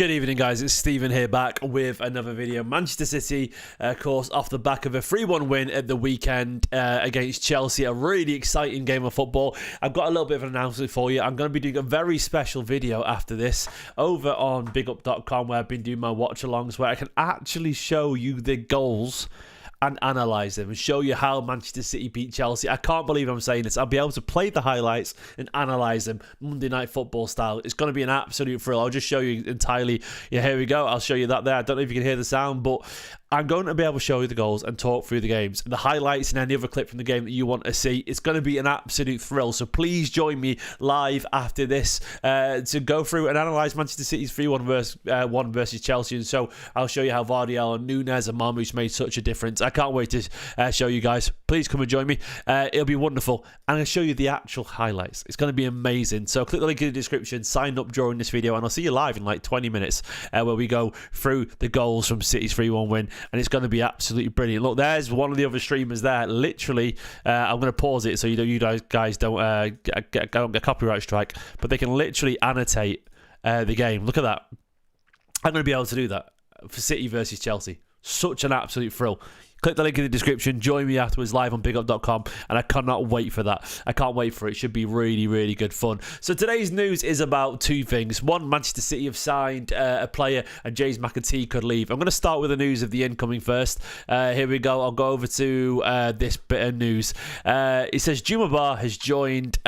Good evening, guys. It's Stephen here, back with another video. Manchester City, of course, off the back of a 3-1 win at the weekend against Chelsea. A really exciting game of football. I've got a little bit of an announcement for you. I'm going to be doing a very special video after this over on bigup.com, where I've been doing my watch-alongs, where I can actually show you the goals and analyse them and show you how Manchester City beat Chelsea. I can't believe I'm saying this. I'll be able to play the highlights and analyse them Monday Night Football style. It's going to be an absolute thrill. I'll just show you entirely. Yeah, here we go. I'll show you that there. I don't know if you can hear the sound, but I'm going to be able to show you the goals and talk through the games, the highlights and any other clip from the game that you want to see. It's going to be an absolute thrill. So please join me live after this to go through and analyse Manchester City's 3-1 versus Chelsea. And so I'll show you how Vardiel and Nunez and Marmoush made such a difference. I can't wait to show you guys. Please come and join me. It'll be wonderful. And I'll show you the actual highlights. It's going to be amazing. So click the link in the description, sign up during this video, and I'll see you live in like 20 minutes where we go through the goals from City's 3-1 win. And it's going to be absolutely brilliant. Look, there's one of the other streamers there. Literally, I'm going to pause it so you guys don't get a copyright strike. But they can literally annotate the game. Look at that. I'm going to be able to do that for City versus Chelsea. Such an absolute thrill. Click the link in the description. Join me afterwards live on bigup.com, and I cannot wait for that. I can't wait for it. It should be really, really good fun. So today's news is about two things. One, Manchester City have signed a player, and James McAtee could leave. I'm going to start with the news of the incoming first. Here we go. I'll go over to this bit of news. It says Juma Bah has joined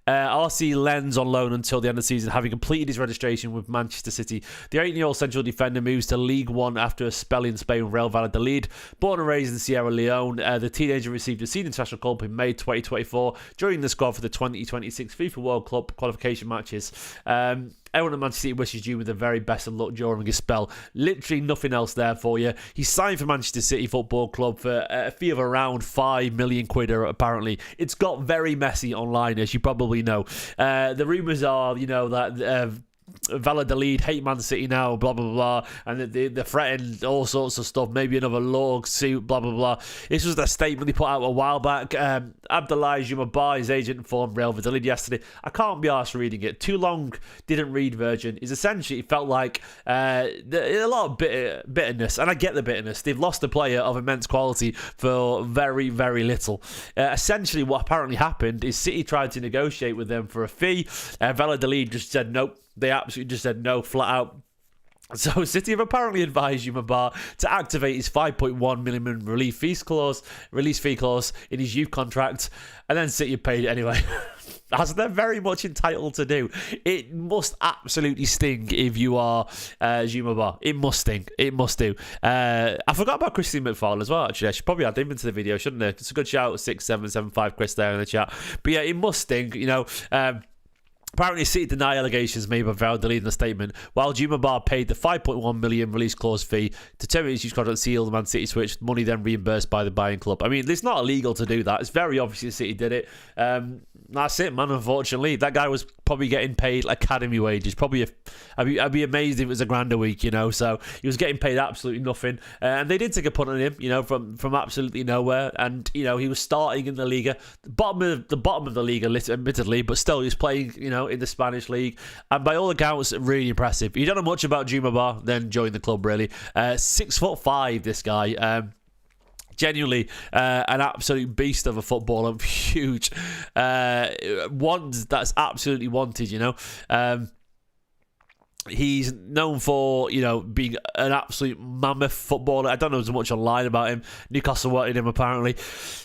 RC Lens on loan until the end of the season, having completed his registration with Manchester City. The 18-year-old central defender moves to League One after a spell in Spain with Real Valladolid. Born and raised in Sierra Leone, the teenager received a senior international call in May 2024 during the squad for the 2026 FIFA World Cup qualification matches. Everyone at Manchester City wishes Juma the very best of luck during his spell. Literally nothing else there for you. He signed for Manchester City Football Club for a fee of around £5 million, apparently. It's got very messy online, as you probably know. The rumours are, that Valladolid hate Man City now, blah blah blah, and they threatened all sorts of stuff, maybe another lawsuit, blah blah blah. This was the statement they put out a while back. Abdoulaye Juma Bah, his agent, informed Real Valladolid yesterday. I can't be arsed reading it. Too long, didn't read version. Is essentially, it felt like a lot of bitterness, and I get the bitterness. They've lost a player of immense quality for very, very little. Essentially, what apparently happened is City tried to negotiate with them for a fee. Valladolid just said nope. They absolutely just said no, flat out. So City have apparently advised Juma Bah to activate his £5.1 million release fee clause in his youth contract, and then City have paid it anyway. As they're very much entitled to do. It must absolutely sting if you are Juma Bah. It must sting. It must do. I forgot about Christian McFarlane as well, actually. I should probably add him into the video, shouldn't I? It's a good shout, 6775 Chris there in the chat. But yeah, it must sting, Apparently, City deny allegations made by Valladolid in a statement, while Juma Bah paid the £5.1 million release clause fee to terminate his contract, seal the Man City switch, money then reimbursed by the buying club. I mean, it's not illegal to do that. It's very obvious the City did it. That's it, man, unfortunately. That guy was probably getting paid academy wages. Probably, I'd be amazed if it was £1,000 a week, So he was getting paid absolutely nothing. And they did take a punt on him, from absolutely nowhere. And, he was starting in the Liga. The bottom of the Liga, admittedly, but still he was playing, in the Spanish league, and by all accounts, really impressive. If you don't know much about Juma Bah, then join the club. Really, 6'5", this guy. Genuinely an absolute beast of a footballer. Huge, one that's absolutely wanted. He's known for, being an absolute mammoth footballer. I don't know as much online about him. Newcastle wanted him, apparently.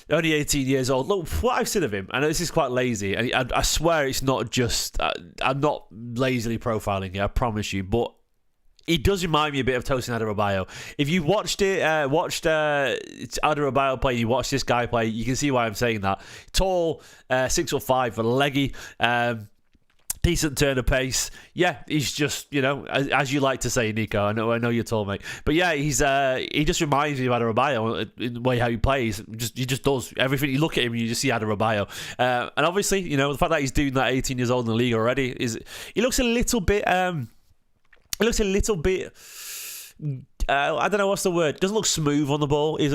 Only 18 years old. Look, what I've seen of him, and this is quite lazy, and I swear it's not just... I'm not lazily profiling here, I promise you, but he does remind me a bit of Tosin Adarabioyo. If you watched Adarabioyo play, you watch this guy play, you can see why I'm saying that. Tall, 6'5", leggy, decent turn of pace. Yeah, he's just, as you like to say, Nico. I know you're tall, mate. But yeah, he just reminds me of Adarabioyo in the way how he plays. He just does everything. You look at him and you just see Adarabioyo. And obviously, the fact that he's doing that 18 years old in the league already he looks a little bit. I don't know what's the word. Doesn't look smooth on the ball. Is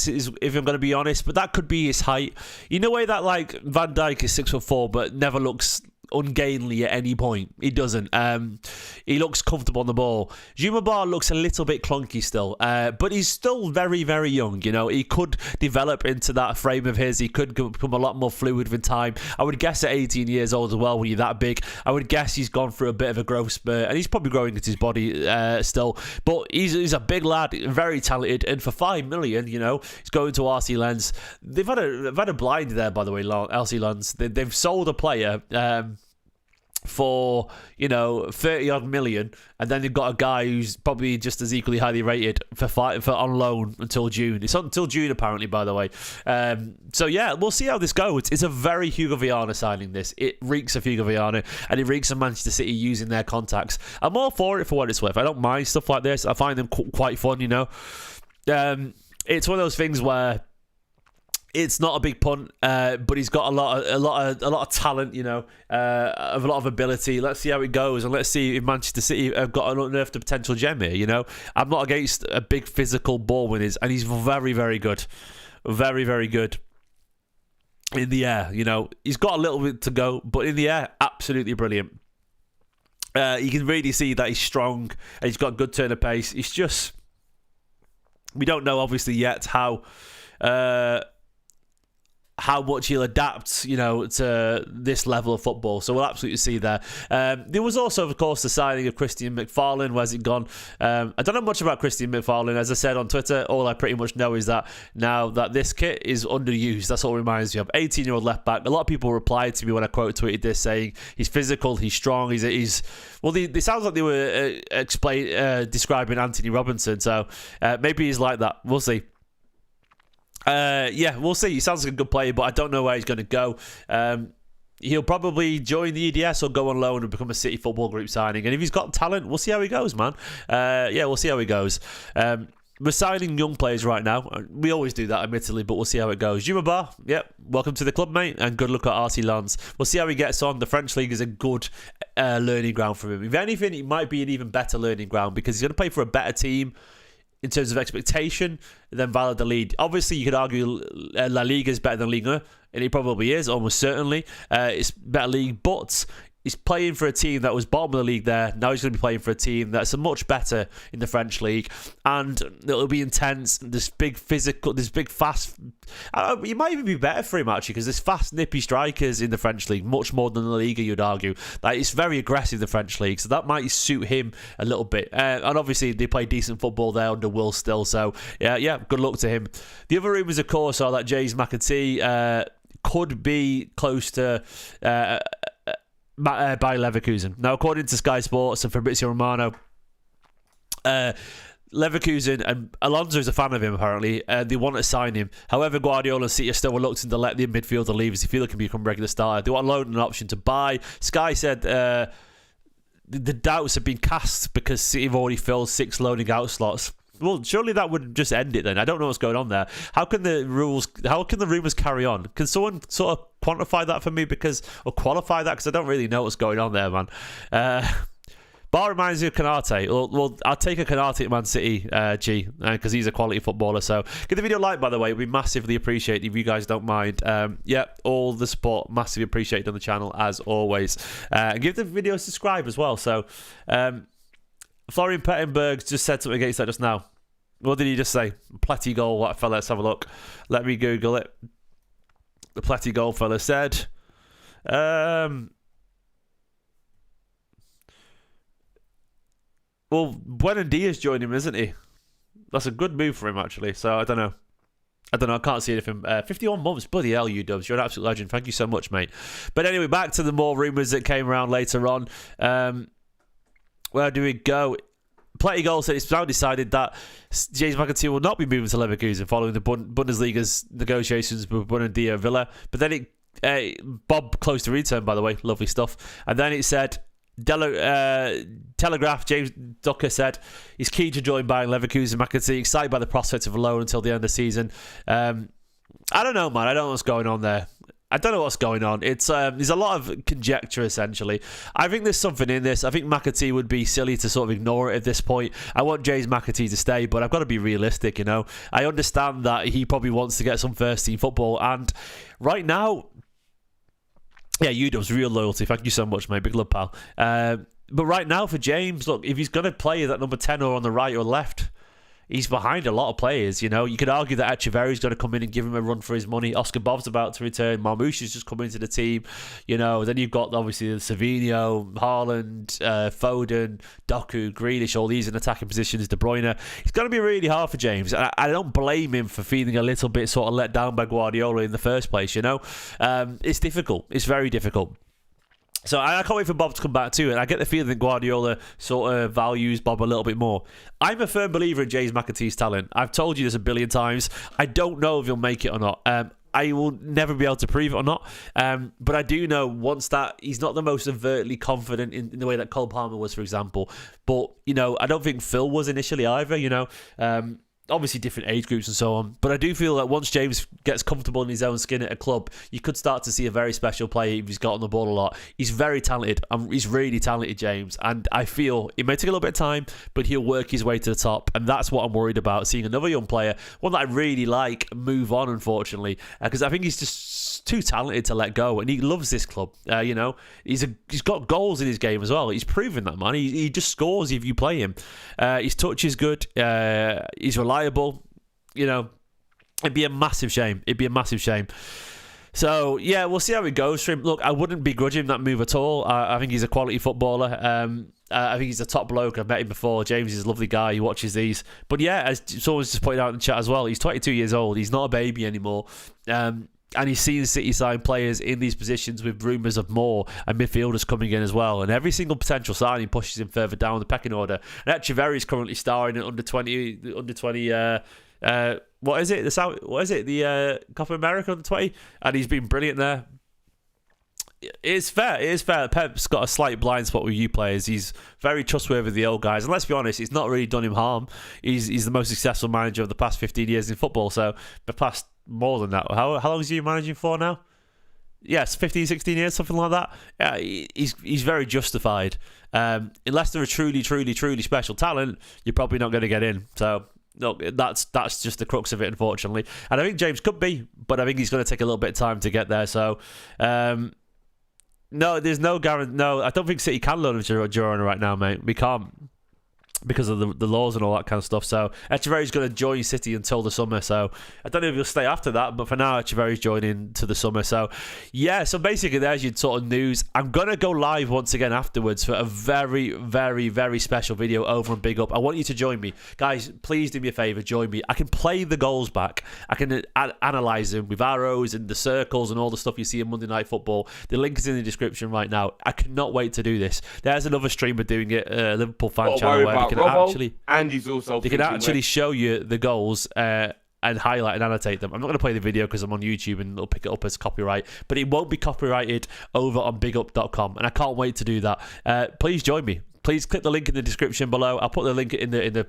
if I'm going to be honest, but that could be his height. You know, way that like Van Dijk is 6'4", but never looks ungainly at any point. He doesn't. He looks comfortable on the ball. Juma Bah looks a little bit clunky still, but he's still very, very young. You know, he could develop into that frame of his. He could become a lot more fluid with time. I would guess at 18 years old as well, when you're that big, I would guess he's gone through a bit of a growth spurt, and he's probably growing into his body still. But he's a big lad, very talented, and for $5 million, you know, he's going to RC Lens. They've had a blind there, by the way, RC Lens. They've sold a player for, you know, 30 odd million, and then they've got a guy who's probably just as equally highly rated for on loan until June. It's until June apparently, by the way. So yeah, we'll see how this goes. It's a very Hugo Viana signing. This, it reeks of Hugo Viana, and it reeks of Manchester City using their contacts. I'm all for it for what it's worth. I don't mind stuff like this. I find them quite fun, you know. It's one of those things where it's not a big punt, but he's got a lot of talent, you know, a lot of ability. Let's see how it goes, and let's see if Manchester City have got an unearthed potential gem here. You know, I'm not against a big physical ball winners, and he's very, very good, very, very good in the air. You know, he's got a little bit to go, but in the air, absolutely brilliant. You can really see that he's strong, and he's got good turn of pace. It's just, we don't know obviously yet how much he'll adapt, you know, to this level of football. So we'll absolutely see there. There was also, of course, the signing of Christian McFarlane. Where's he gone? I don't know much about Christian McFarlane. As I said on Twitter, all I pretty much know is that now that this kit is underused. That's all it reminds me of. 18-year-old left back. A lot of people replied to me when I quote tweeted this, saying he's physical, he's strong, he's well. They sounds like they were describing Anthony Robinson. So maybe he's like that. We'll see. Yeah, we'll see. He sounds like a good player, but I don't know where he's going to go. He'll probably join the EDS or go on loan and become a City Football Group signing. And if he's got talent, we'll see how he goes, man. Yeah, we'll see how he goes. We're signing young players right now. We always do that, admittedly, but we'll see how it goes. Juma Bah, yep, welcome to the club, mate, and good luck at RC Lens. We'll see how he gets on. The French League is a good learning ground for him. If anything, it might be an even better learning ground because he's going to play for a better team in terms of expectation than Valladolid. Obviously, you could argue La Liga is better than Liga, and it probably is, almost certainly. It's better league, but he's playing for a team that was bottom of the league there. Now he's going to be playing for a team that's much better in the French league, and it'll be intense. This big physical, this big fast. It might even be better for him actually, because there's fast, nippy strikers in the French league, much more than the Liga. You'd argue like it's very aggressive, the French league, so that might suit him a little bit. And obviously they play decent football there under Will still. So yeah, good luck to him. The other rumours, of course, are that James McAtee could be close to Bayer Leverkusen. Now, according to Sky Sports and Fabrizio Romano, Leverkusen, and Alonso is a fan of him apparently, they want to sign him. However, Guardiola and City are still reluctant to let the midfielder leave as they feel he can become a regular starter. They want loan and an option to buy. Sky said the doubts have been cast because City have already filled 6 loaning out slots. Well, surely that would just end it then. I don't know what's going on there. How can the rumours carry on? Can someone sort of quantify that for me or qualify that? Because I don't really know what's going on there, man. Bar reminds me of Konate. Well, I'll take a Konate at Man City, because he's a quality footballer. So give the video a like, by the way. It would be massively appreciated if you guys don't mind. Yeah, all the support, massively appreciated on the channel, as always. And give the video a subscribe as well. So, Florian Pettenberg just said something against that just now. What did he just say? Pletty goal, what fella? Let's have a look. Let me Google it. The Pletty goal fella said, well, Buenandia's joined him, isn't he? That's a good move for him, actually. So, I don't know. I can't see anything. 51 months. Bloody hell, you dubs. You're an absolute legend. Thank you so much, mate. But anyway, back to the more rumours that came around later on. Where do we go? Pletty Goal said it's now decided that James McAtee will not be moving to Leverkusen following the Bundesliga's negotiations with Buenandia Villa. But then Bob close to return, by the way. Lovely stuff. And then it said, Telegraph, James Ducker said he's keen to join Bayer Leverkusen. McAtee excited by the prospect of a loan until the end of the season. I don't know, man. I don't know what's going on there. I don't know what's going on. It's there's a lot of conjecture, essentially. I think there's something in this. I think McAtee would be silly to sort of ignore it at this point. I want James McAtee to stay, but I've got to be realistic, you know. I understand that he probably wants to get some first-team football, and right now, Yeah, UW's real loyalty. Thank you so much, mate. Big love, pal. But right now for James, look, if he's going to play that number 10 or on the right or left, he's behind a lot of players, you know. You could argue that Echeverry's going to come in and give him a run for his money. Oscar Bob's about to return. Marmoush's just come into the team, you know. Then you've got, obviously, Savino, Haaland, Foden, Doku, Grealish, all these in attacking positions, De Bruyne. It's going to be really hard for James. And I don't blame him for feeling a little bit sort of let down by Guardiola in the first place, you know. It's difficult. It's very difficult. So I can't wait for Bob to come back too, and I get the feeling that Guardiola sort of values Bob a little bit more. I'm a firm believer in James McAtee's talent. I've told you this a billion times. I don't know if he'll make it or not. I will never be able to prove it or not. But I do know once that he's not the most overtly confident in the way that Cole Palmer was, for example. But, you know, I don't think Phil was initially either, you know. Obviously different age groups and so on, but I do feel that once James gets comfortable in his own skin at a club, you could start to see a very special player if he's got on the ball a lot. He's very talented. He's really talented, James, and I feel it may take a little bit of time, but he'll work his way to the top, and that's what I'm worried about, seeing another young player, one that I really like, move on, unfortunately, because I think he's just too talented to let go, and he loves this club. You know, he's got goals in his game as well. He's proven that, man. He just scores if you play him. His touch is good. He's reliable. You know, it'd be a massive shame. So, yeah, we'll see how it goes for him. Look, I wouldn't begrudge him that move at all. I think he's a quality footballer. I think he's a top bloke. I've met him before. James is a lovely guy. He watches these. But, yeah, as someone's just pointed out in the chat as well, he's 22 years old. He's not a baby anymore. And he's seen City sign players in these positions with rumours of more and midfielders coming in as well. And every single potential signing pushes him further down the pecking order. And Echeverry is currently starring at under 20. What is it? The Copa America under 20, and he's been brilliant there. It is fair. Pep's got a slight blind spot with you players. He's very trustworthy with the old guys, and let's be honest, it's not really done him harm. He's the most successful manager of the past 15 years in football. So the past more than that. How long is he managing for now? Yes, 15, 16 years, something like that. Yeah, he's very justified. Unless they're a truly, truly, truly special talent, you're probably not going to get in. So, look, that's just the crux of it, unfortunately. And I think James could be, but I think he's going to take a little bit of time to get there. So, no, there's no guarantee. No, I don't think City can loan him to Girona right now, mate. We can't, because of the laws and all that kind of stuff. So Echeverry's going to join City until the summer. So I don't know if he'll stay after that, but for now Echeverry's joining to the summer. So yeah, so basically there's your sort of news. I'm going to go live once again afterwards for a very, very, very special video over on Big Up. I want you to join me. Guys, please do me a favour, join me. I can play the goals back. I can analyse them with arrows and the circles and all the stuff you see in Monday Night Football. The link is in the description right now. I cannot wait to do this. There's another streamer doing it, Liverpool fan channel, where and he's also they can actually show you the goals and highlight and annotate them. I'm not going to play the video because I'm on YouTube and it'll pick it up as copyright, but it won't be copyrighted over on bigup.com, and I can't wait to do that. Please join me. Please click the link in the description below. I'll put the link in the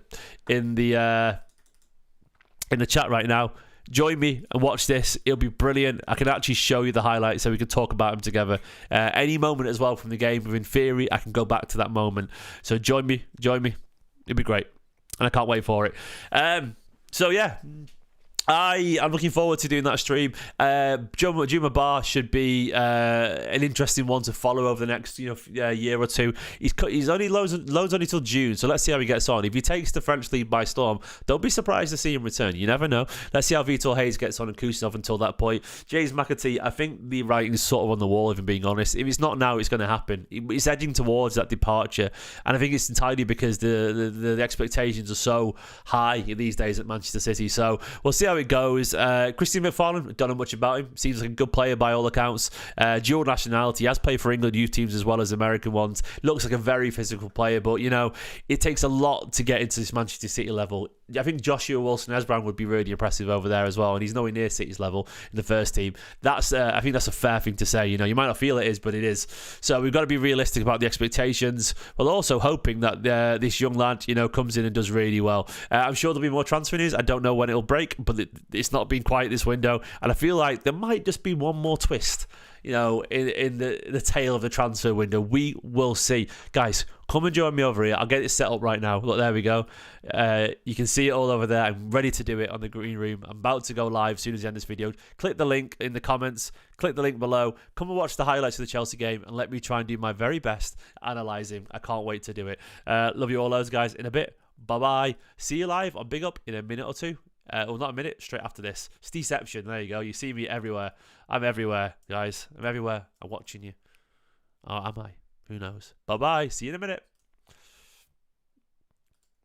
chat right now. Join me and watch this. It'll be brilliant. I can actually show you the highlights so we can talk about them together. Any moment as well from the game, in theory, I can go back to that moment. So join me. It'd be great. And I can't wait for it. So yeah, I'm looking forward to doing that stream. Juma Bah should be an interesting one to follow over the next year or two. He's only loans only till June, so let's see how he gets on. If he takes the French league by storm, don't be surprised to see him return. You never know. Let's see how Vitor Hayes gets on and Kusinov until that point. James McAtee, I think the writing's sort of on the wall, if I'm being honest. If it's not now, it's going to happen. It's edging towards that departure, and I think it's entirely because the expectations are so high these days at Manchester City. So we'll see how it goes. Christian McFarlane, don't know much about him. Seems like a good player by all accounts. Dual nationality, he has played for England youth teams as well as American ones. Looks like a very physical player, but it takes a lot to get into this Manchester City level. I think Joshua Wilson-Esbrand would be really impressive over there as well, and he's nowhere near City's level in the first team. That's I think that's a fair thing to say. You might not feel it is, but it is. So we've got to be realistic about the expectations, while also hoping that this young lad comes in and does really well. I'm sure there'll be more transfer news. I don't know when it'll break, but it's not been quiet this window, and I feel like there might just be one more twist. in the tail of the transfer window. We will see. Guys, come and join me over here. I'll get it set up right now. Look, there we go. You can see it all over there. I'm ready to do it on the green room. I'm about to go live as soon as I end this video. Click the link in the comments. Click the link below. Come and watch the highlights of the Chelsea game and let me try and do my very best analysing. I can't wait to do it. Love you all those guys. In a bit. Bye-bye. See you live on Big Up in a minute or two. Well, not a minute, straight after this. Steception, there you go. You see me everywhere. I'm everywhere, guys. I'm everywhere. I'm watching you. Oh, am I? Who knows? Bye-bye. See you in a minute.